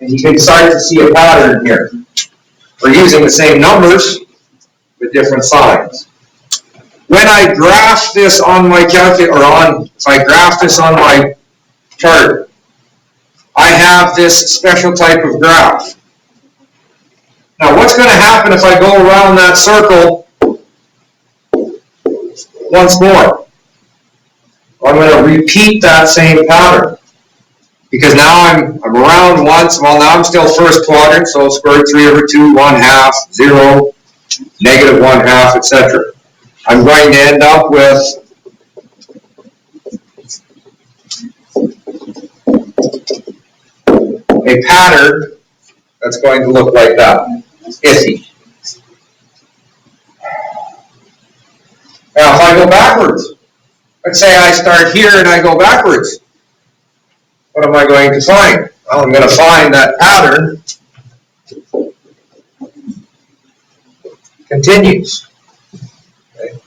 And you can start to see a pattern here. We're using the same numbers with different signs. When I graph this on my calculator, if I graph this on my chart, I have this special type of graph. Now what's going to happen if I go around that circle once more? I'm going to repeat that same pattern. Because now I'm around once, well now I'm still first quadrant, so square root 3 over 2, 1/2, 0, negative 1/2, etc. I'm going to end up with a pattern that's going to look like that. Iffy. Now if I go backwards, let's say I start here and I go backwards, what am I going to find? Well, I'm going to find that pattern continues. Okay.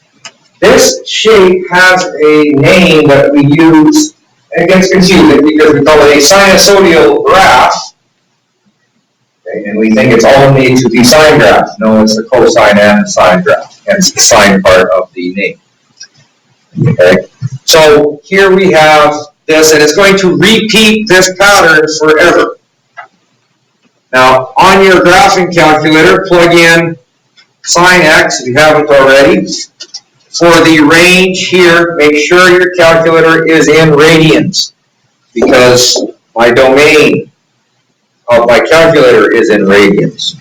This shape has a name that we use, and it gets confusing because we call it a sinusoidal graph. Okay, and we think it's only to the sine graph. No, it's the cosine and the sine graph, hence the sine part of the name. Okay, so here we have this, and it's going to repeat this pattern forever. Now, on your graphing calculator, plug in sine x if you haven't already. For the range here, make sure your calculator is in radians, because my domain of my calculator is in radians.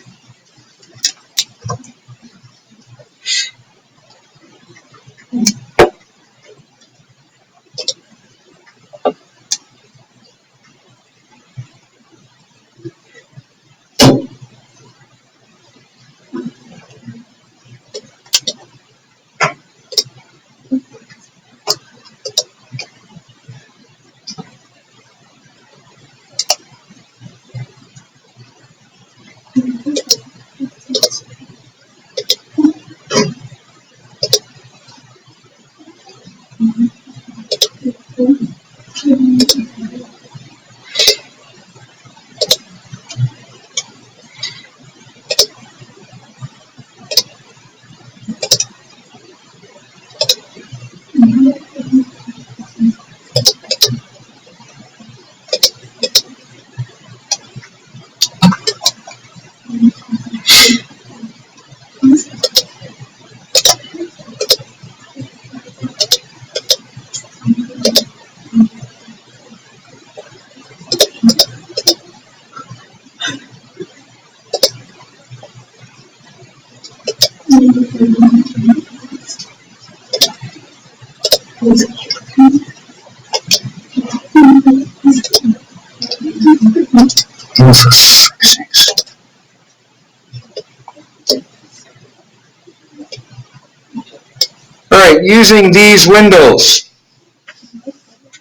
Alright, using these windows,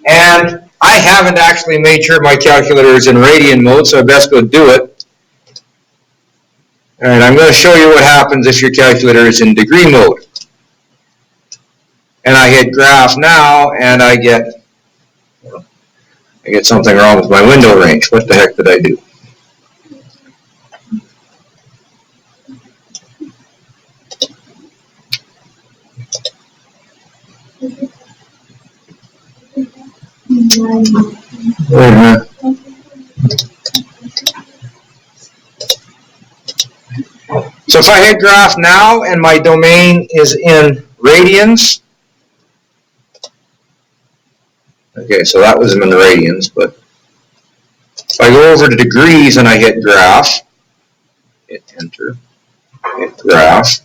and I haven't actually made sure my calculator is in radian mode, so I best go do it. Alright, I'm going to show you what happens if your calculator is in degree mode. And I hit graph now, and I get something wrong with my window range. What the heck did I do? Wait a minute. So if I hit graph now and my domain is in radians, okay, so that was in radians, but if I go over to degrees and I hit graph, hit enter, hit graph,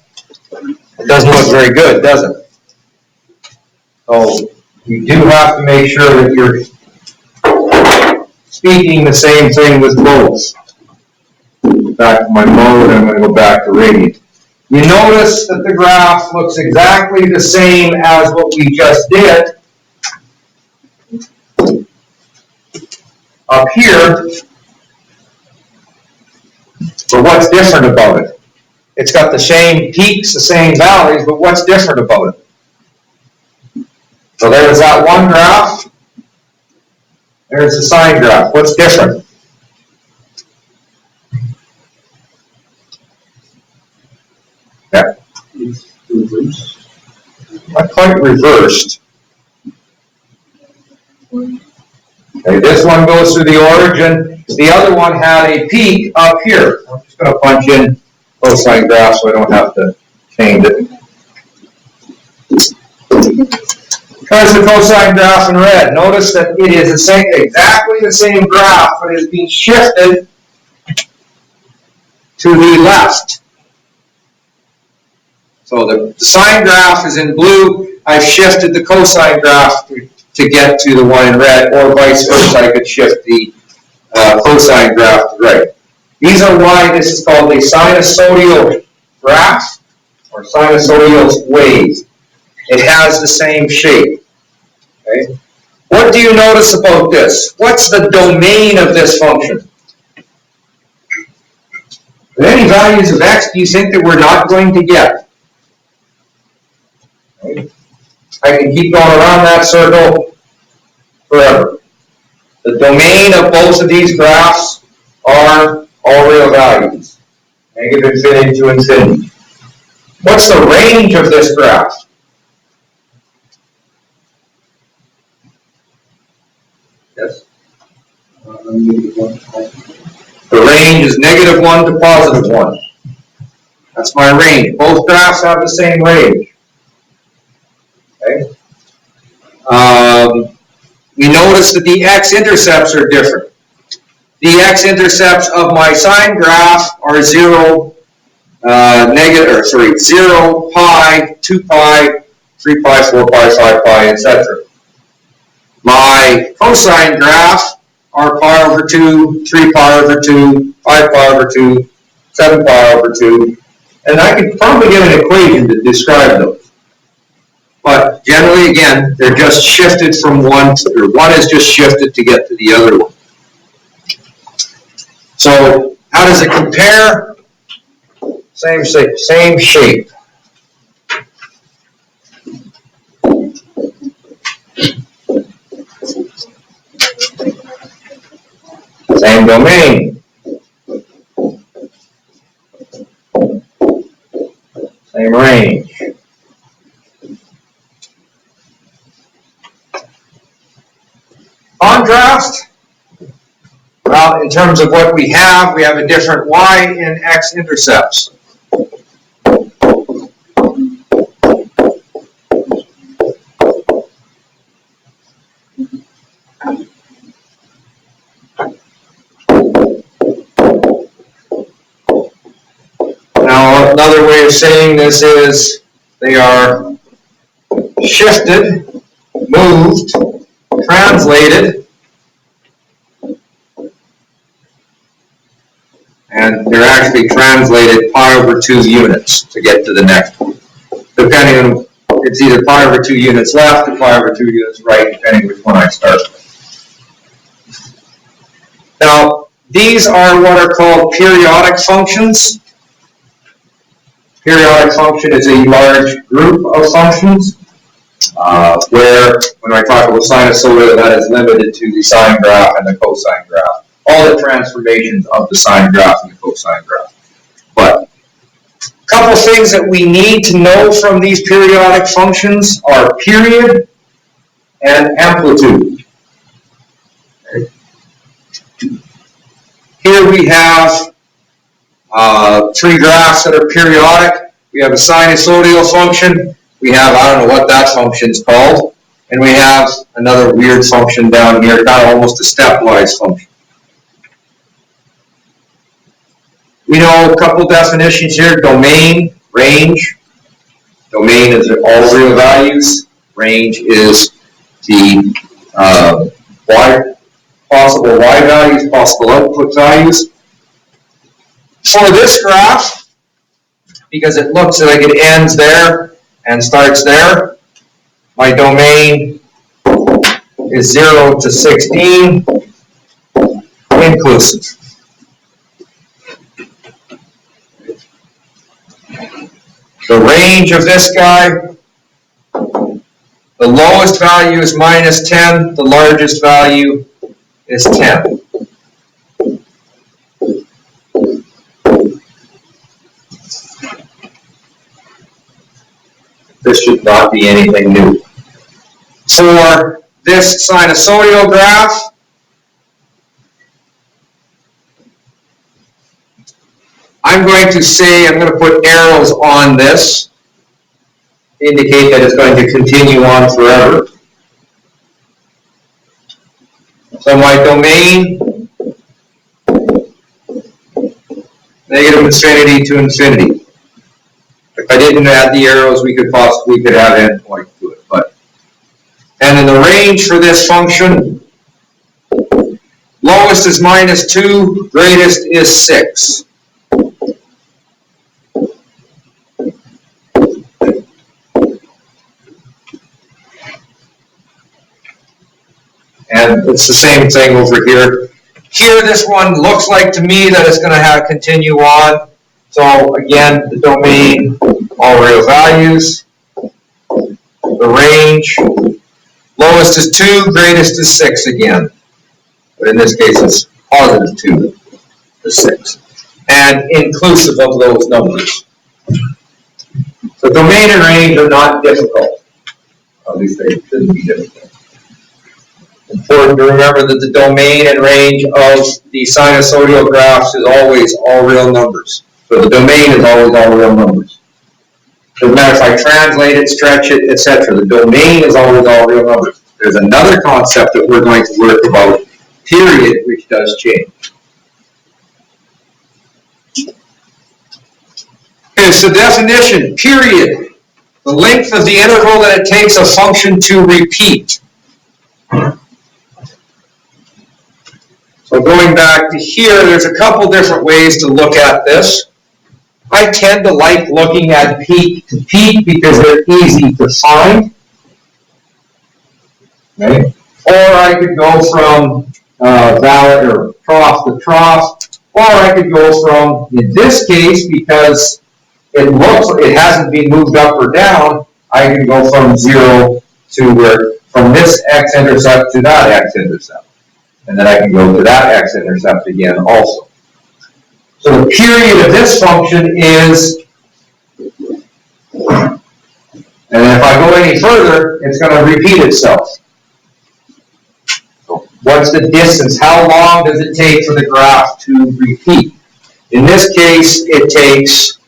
it doesn't look very good, does it? So you do have to make sure that you're speaking the same thing with both. Back to my mode, I'm going to go back to radian. You notice that the graph looks exactly the same as what we just did up here, but what's different about it? It's got the same peaks, the same valleys, but what's different about it? So there's that one graph, there's the sine graph. What's different? Yeah. Not quite reversed. Okay, this one goes through the origin. The other one had a peak up here. I'm just going to punch in cosine graph so I don't have to change it. There's the cosine graph in red. Notice that it is exactly the same graph, but it is being shifted to the left. So the sine graph is in blue. I've shifted the cosine graph to get to the one in red, or vice versa. I could shift the cosine graph to right. These are why this is called a sinusoidal graph, or sinusoidal wave. It has the same shape. Okay? What do you notice about this? What's the domain of this function? With any values of x do you think that we're not going to get? Okay? I can keep going around that circle forever. The domain of both of these graphs are all real values. Negative infinity to infinity. What's the range of this graph? Yes? The range is -1 to +1. That's my range. Both graphs have the same range. Okay? We notice that the x-intercepts are different. The x-intercepts of my sine graph are 0, 0, pi, 2 pi, 3 pi, 4 pi, 5 pi, etc. My cosine graph are pi over 2, 3 pi over 2, 5 pi over 2, 7 pi over 2, and I could probably get an equation to describe those. But generally, again, they're just shifted from one is just shifted to get to the other one. So how does it compare? Same shape. Same domain. Same range. Contrast. Well, in terms of what we have a different y and x intercepts. Now, another way of saying this is they are shifted, moved, translated, and they're actually translated pi over 2 units to get to the next one. Depending on, it's either pi over 2 units left or pi over 2 units right, depending which one I start with. Now, these are what are called periodic functions. Periodic function is a large group of functions, where when I talk about sinusoidal, that is limited to the sine graph and the cosine graph. All the transformations of the sine graph and the cosine graph. But a couple things that we need to know from these periodic functions are period and amplitude. Here we have 3 graphs that are periodic. We have a sinusoidal function. We have, I don't know what that function is called. And we have another weird function down here, kind of almost a stepwise function. We know a couple definitions here. Domain, range. Domain is all real values. Range is the possible y values, possible output values. For this graph, because it looks like it ends there and starts there, my domain is 0 to 16 inclusive. The range of this guy, the lowest value is -10, the largest value is 10. This should not be anything new. For this sinusoidal graph, I'm going to put arrows on this, indicate that it's going to continue on forever. So my domain, negative infinity to infinity. If I didn't add the arrows, we could have endpoint to it. And then the range for this function, lowest is -2, greatest is 6. And it's the same thing over here. Here, this one looks like to me that it's going to continue on. So again, the domain, all real values. The range, lowest is 2, greatest is 6 again. But in this case, it's +2 to 6. And inclusive of those numbers. So domain and range are not difficult. At least they shouldn't be difficult. Important to remember that the domain and range of the sinusoidal graphs is always all real numbers. So the domain is always all real numbers. Doesn't matter if I translate it, stretch it, etc. The domain is always all real numbers. There's another concept that we're going to work about, period, which does change. Okay, so definition, period. The length of the interval that it takes a function to repeat. So going back to here, there's a couple different ways to look at this. I tend to like looking at peak to peak because they're easy to find. Okay. Or I could go from valley or trough to trough, or I could go from, in this case, because it hasn't been moved up or down, I can go from 0 to from this x-intercept to that x-intercept. And then I can go to that x-intercept again also. So the period of this function is, and if I go any further, it's going to repeat itself. So what's the distance? How long does it take for the graph to repeat? In this case, it takes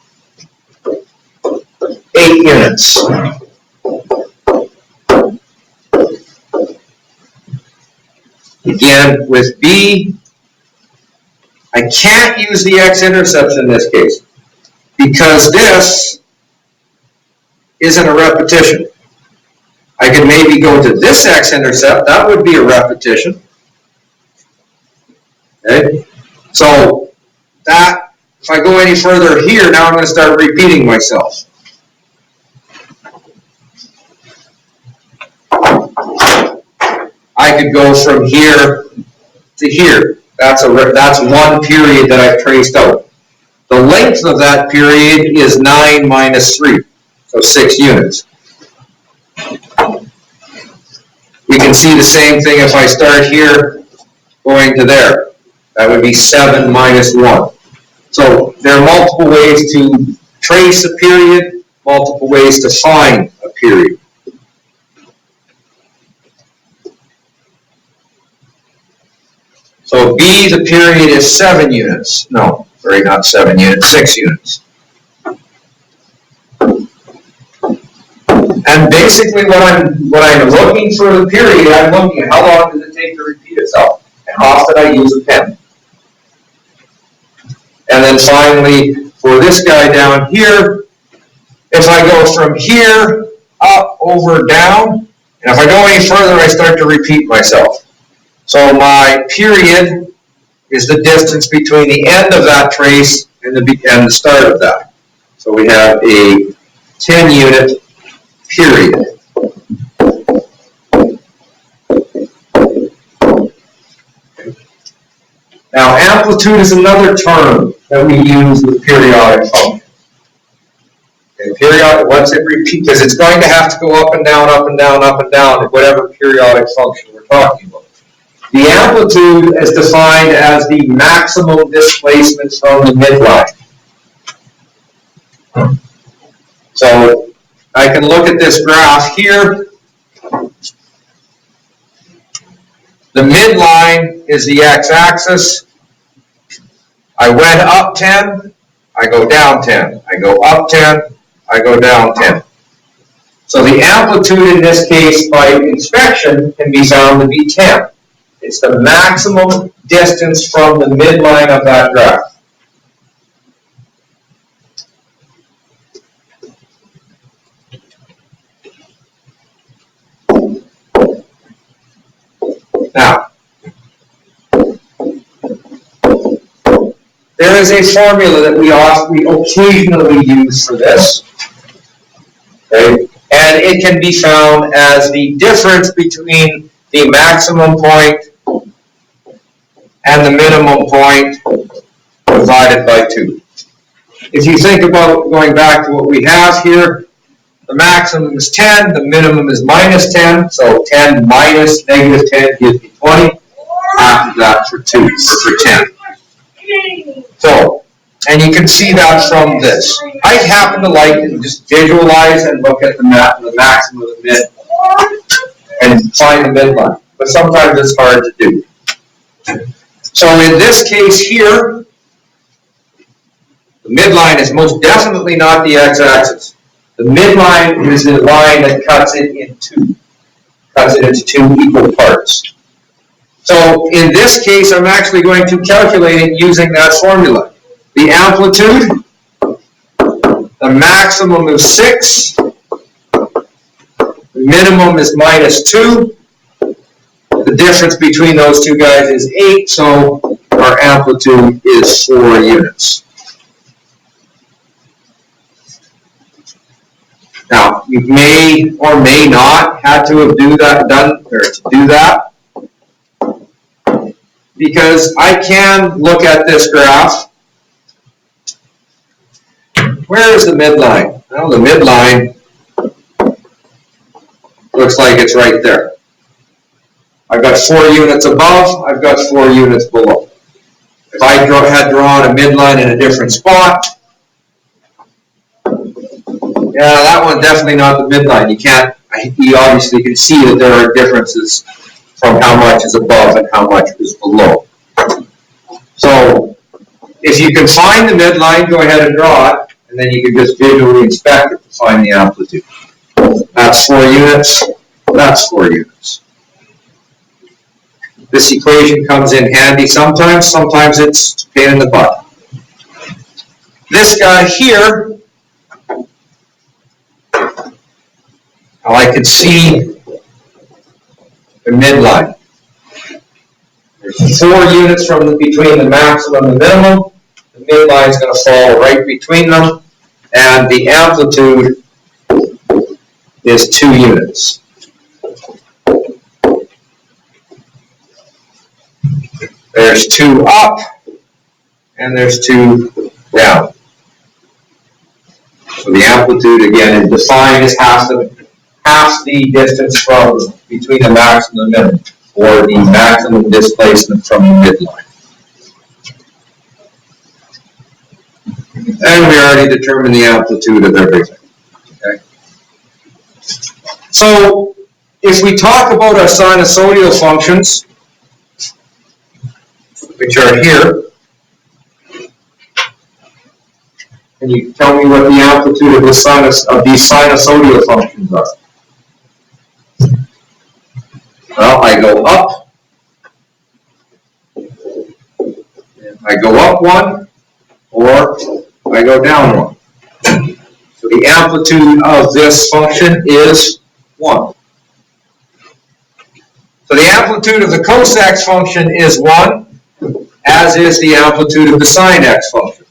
8 units. Again, with B, I can't use the x-intercepts in this case because this isn't a repetition. I could maybe go to this x-intercept, that would be a repetition. Okay? So that, if I go any further here, now I'm going to start repeating myself. I could go from here to here. That's one period that I've traced out. The length of that period is 9 minus 3, so 6 units. You can see the same thing if I start here going to there. That would be 7 minus 1. So there are multiple ways to trace a period, multiple ways to find a period. So B, the period is 7 units. No, sorry, not 7 units, 6 units. And basically what I'm looking for the period, I'm looking at how long does it take to repeat itself, and how often I use a pen. And then finally, for this guy down here, if I go from here, up, over, down, and if I go any further, I start to repeat myself. So my period is the distance between the end of that trace and the start of that. So we have a 10-unit period. Now, amplitude is another term that we use with periodic functions. Okay, periodic, once it repeats, because it's going to have to go up and down, up and down, up and down, whatever periodic function we're talking about. The amplitude is defined as the maximum displacement from the midline. So I can look at this graph here. The midline is the x-axis. I went up 10, I go down 10. I go up 10, I go down 10. So the amplitude in this case by inspection can be found to be 10. It's the maximum distance from the midline of that graph. Now, there is a formula that we occasionally use for this. Okay? And it can be found as the difference between the maximum point and the minimum point divided by 2. If you think about going back to what we have here, the maximum is 10, the minimum is minus 10, so 10 minus negative 10 gives me 20. Half of that for 2, or for 10. So, and you can see that from this. I happen to like to just visualize and look at the maximum of the mid and find the midline, but sometimes it's hard to do. So in this case here, the midline is most definitely not the x-axis. The midline is the line that cuts it into two equal parts. So in this case, I'm actually going to calculate it using that formula. The amplitude, the maximum is 6, the minimum is minus 2, the difference between those two guys is 8, so our amplitude is 4 units. Now, you may or may not have to have do that, because I can look at this graph. Where is the midline? Well, the midline looks like it's right there. I've got 4 units above, I've got 4 units below. If I had drawn a midline in a different spot, yeah, that one's definitely not the midline. You obviously can see that there are differences from how much is above and how much is below. So, if you can find the midline, go ahead and draw it, and then you can just visually inspect it to find the amplitude. That's 4 units, that's 4 units. This equation comes in handy sometimes it's a pain in the butt. This guy here, now I can see the midline. There's 4 units between the maximum and the minimum. The midline is going to fall right between them, and the amplitude is 2 units. There's 2 up, and there's 2 down. So the amplitude again is defined as half the distance from between the maximum and the minimum, or the maximum displacement from the midline. And we already determined the amplitude of everything. Okay? So if we talk about our sinusoidal functions, which are here, can you tell me what the amplitude of these sinusoidal functions are? Well, I go up, I go up 1, or I go down 1. So the amplitude of this function is 1. So the amplitude of the cos x function is 1, as is the amplitude of the sin x function.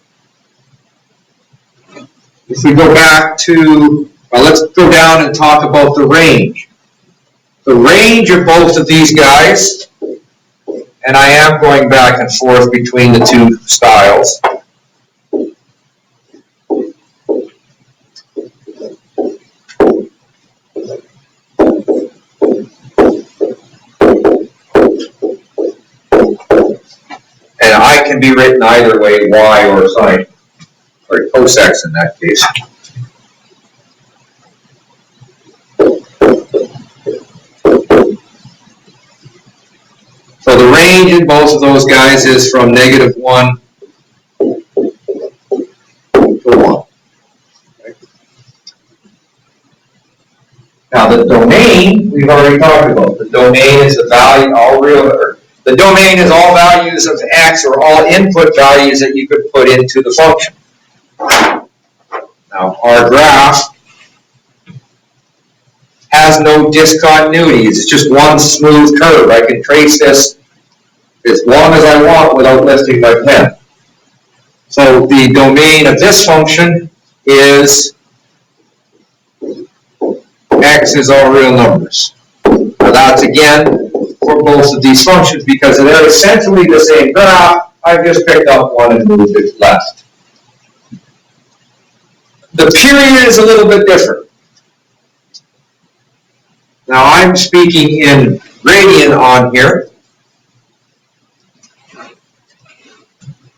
If we go back to, well, let's go down and talk about the range. The range of both of these guys, and I am going back and forth between the 2 styles. And I can be written either way, y or sine, or cos x in that case. So the range in both of those guys is from -1 to 1. Now the domain, we've already talked about. The domain is the value, the domain is all values of x or all input values that you could put into the function. Now our graph has no discontinuity. It's just one smooth curve. I can trace this as long as I want without lifting my pen. So the domain of this function is x is all real numbers. Now that's again for both of these functions because they're essentially the same graph. I've just picked up one and moved it left. The period is a little bit different. Now I'm speaking in radian on here.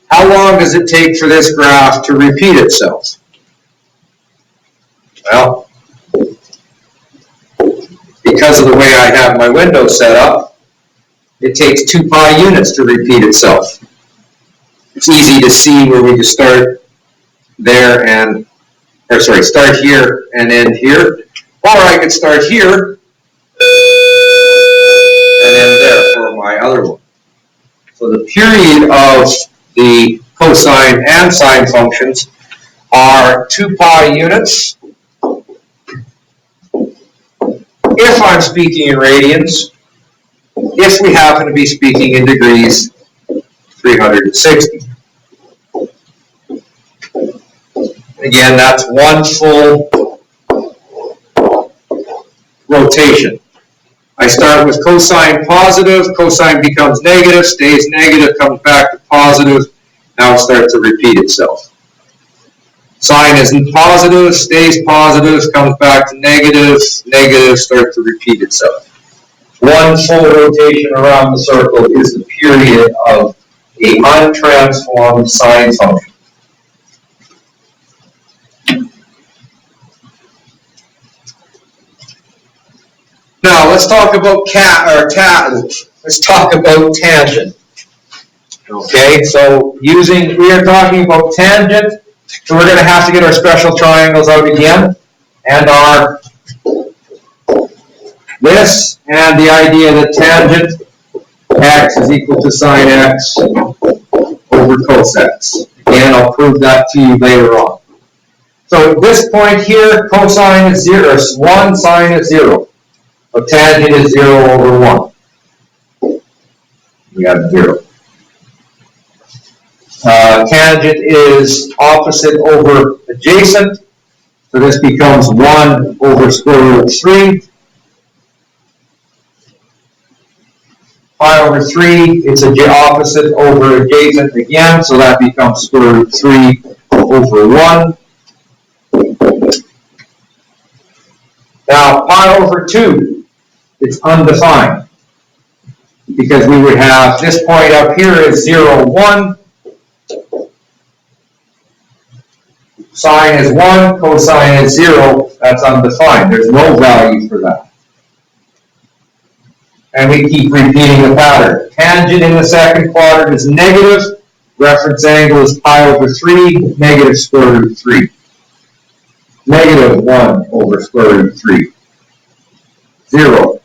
How long does it take for this graph to repeat itself? Well, because of the way I have my window set up, it takes 2 pi units to repeat itself. It's easy to see where we just start there and, start here and end here. Or I could start here and end there for my other one. So the period of the cosine and sine functions are 2 pi units. If I'm speaking in radians, if we happen to be speaking in degrees, 360. Again, that's one full rotation. I start with cosine positive, cosine becomes negative, stays negative, comes back to positive, now it starts to repeat itself. Sine is positive, stays positive, comes back to negative, negative, starts to repeat itself. One full rotation around the circle is the period of a untransformed sine function. Now let's talk about tangent. Okay, so we are talking about tangent, so we're going to have to get our special triangles out again, and this, and the idea that tangent x is equal to sine x over cos x. Again, I'll prove that to you later on. So at this point here, cosine is 0, 1, sine is 0. So tangent is 0 over 1. We have 0. Tangent is opposite over adjacent. So this becomes 1 over square root of 3. Pi over 3, it's opposite over adjacent again, so that becomes square root 3 over 1. Now, pi over 2, it's undefined, because we would have this point up here is 0, 1. Sine is 1, cosine is 0, that's undefined. There's no value for that. And we keep repeating the pattern. Tangent in the second quadrant is negative. Reference angle is pi over 3, negative square root 3. Negative 1 over square root 3. 0.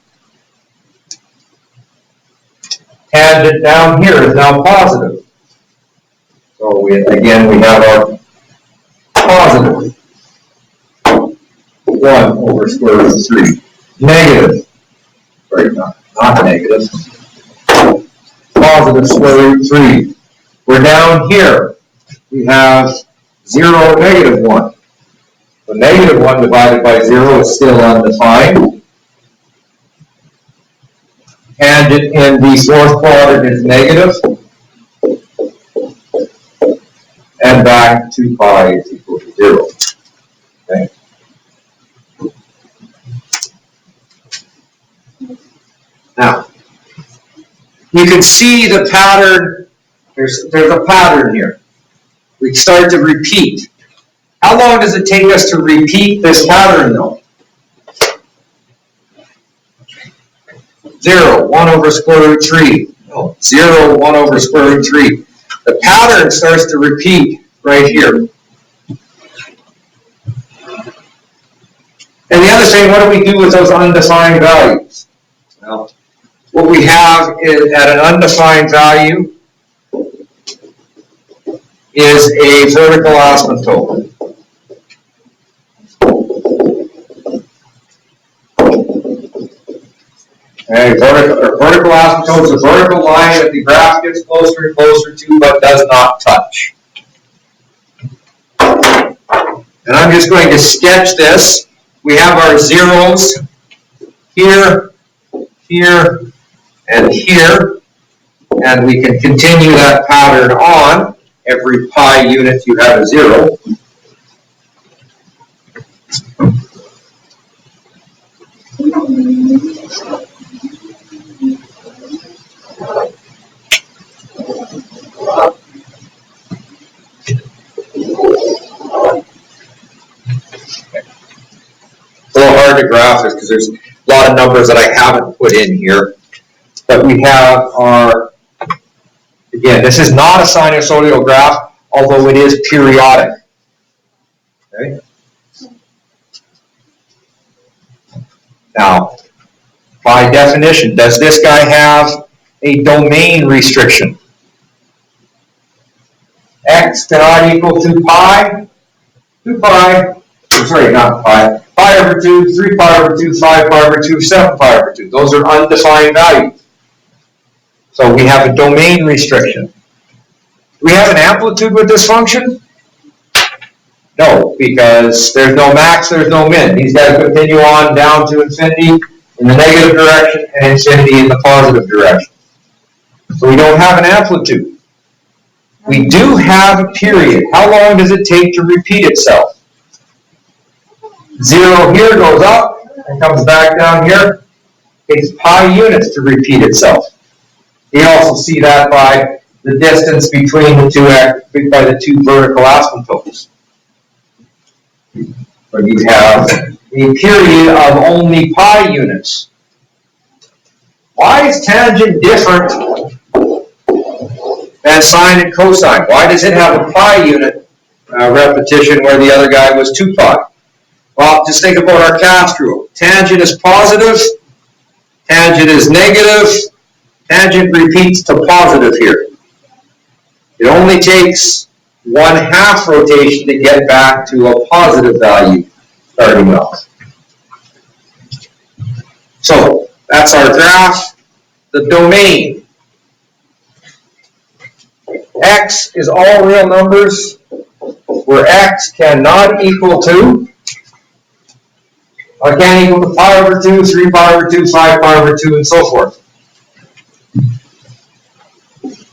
Tangent down here is now positive. So again we have our positive 1 over square root 3. Negative. Sorry, not negative. Positive square root 3. We're down here. We have 0, negative 1. So negative 1 divided by 0 is still undefined. Tangent in the fourth quadrant is negative. And back 2 pi is equal to 0. Okay. Now, you can see the pattern. There's a pattern here. We start to repeat. How long does it take us to repeat this pattern, though? 0, 1 over square root 3, No, 0, 1 over square root 3. The pattern starts to repeat right here. And the other thing, what do we do with those undefined values? Well, what we have is at an undefined value is a vertical asymptote. Okay, vertical asymptote is a vertical line that the graph gets closer and closer to but does not touch. And I'm just going to sketch this. We have our zeros here, here, and here, and we can continue that pattern on. Every pi unit you have a 0. It's a little hard to graph this because there's a lot of numbers that I haven't put in here. But we have our, again, this is not a sinusoidal graph, although it is periodic. Okay? Now, by definition, does this guy have a domain restriction? X cannot equal 2 pi, 2 pi, sorry, not pi, pi over 2, 3 pi over 2, 5 pi over 2, 7 pi over 2. Those are undefined values. So we have a domain restriction. Do we have an amplitude with this function? No, because there's no max, there's no min. These guys continue on down to infinity in the negative direction and infinity in the positive direction. So we don't have an amplitude. We do have a period. How long does it take to repeat itself? 0 here goes up and comes back down here. It takes pi units to repeat itself. You also see that by the distance between the two vertical asymptotes. But you have a period of only pi units. Why is tangent different than sine and cosine? Why does it have a pi unit repetition where the other guy was 2 pi? Well, just think about our cast rule. Tangent is positive, tangent is negative, tangent repeats to positive here. It only takes 1/2 rotation to get back to a positive value starting off. So that's our graph. The domain. X is all real numbers where x cannot equal to, or can't equal to pi over 2, 3 pi over 2, 5 pi over 2, and so forth.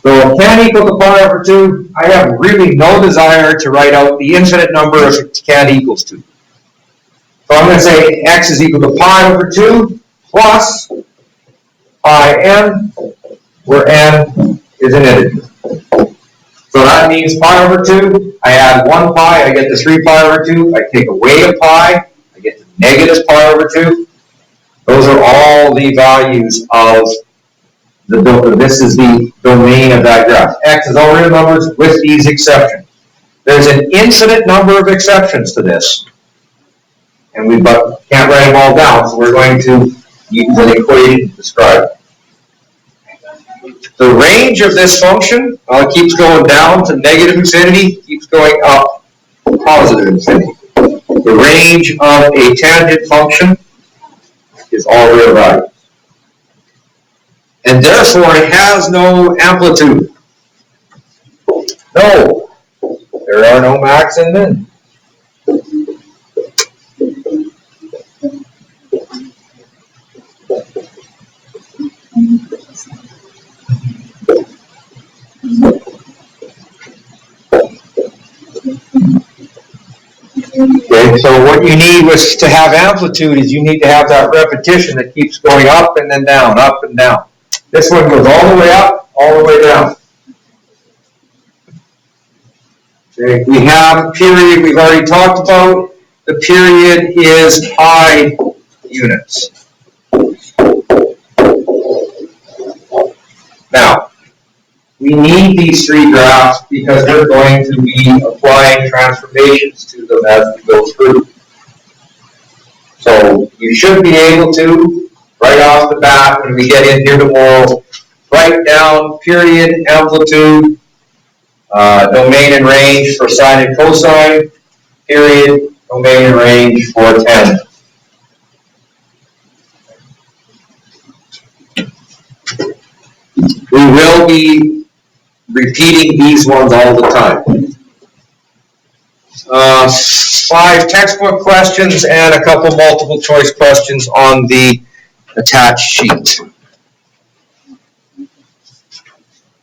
So it can equal to pi over 2. I have really no desire to write out the infinite number if it can equals to. So I'm going to say x is equal to pi over 2 plus pi n, where n is an integer. So that means pi over 2, I add 1 pi, I get to 3 pi over 2, I take away a pi, I get to negative pi over 2. Those are all the values of this is the domain of that graph. X is all real numbers with these exceptions. There's an infinite number of exceptions to this. And we can't write them all down, so we're going to use an equation to describe it. The range of this function keeps going down to negative infinity, keeps going up to positive infinity. The range of a tangent function is all real values. And therefore it has no amplitude. No, there are no max and min. Okay, so what you need was to have amplitude is you need to have that repetition that keeps going up and then down, up and down. This one goes all the way up, all the way down. Okay, we have a period we've already talked about. The period is pi units. Now, we need these three graphs because we're going to be applying transformations to them as we go through. So you should be able to, right off the bat, when we get in here tomorrow, write down period, amplitude, domain and range for sine and cosine, period, domain and range for tangent. We will be repeating these ones all the time. 5 textbook questions and a couple multiple choice questions on the attached sheet.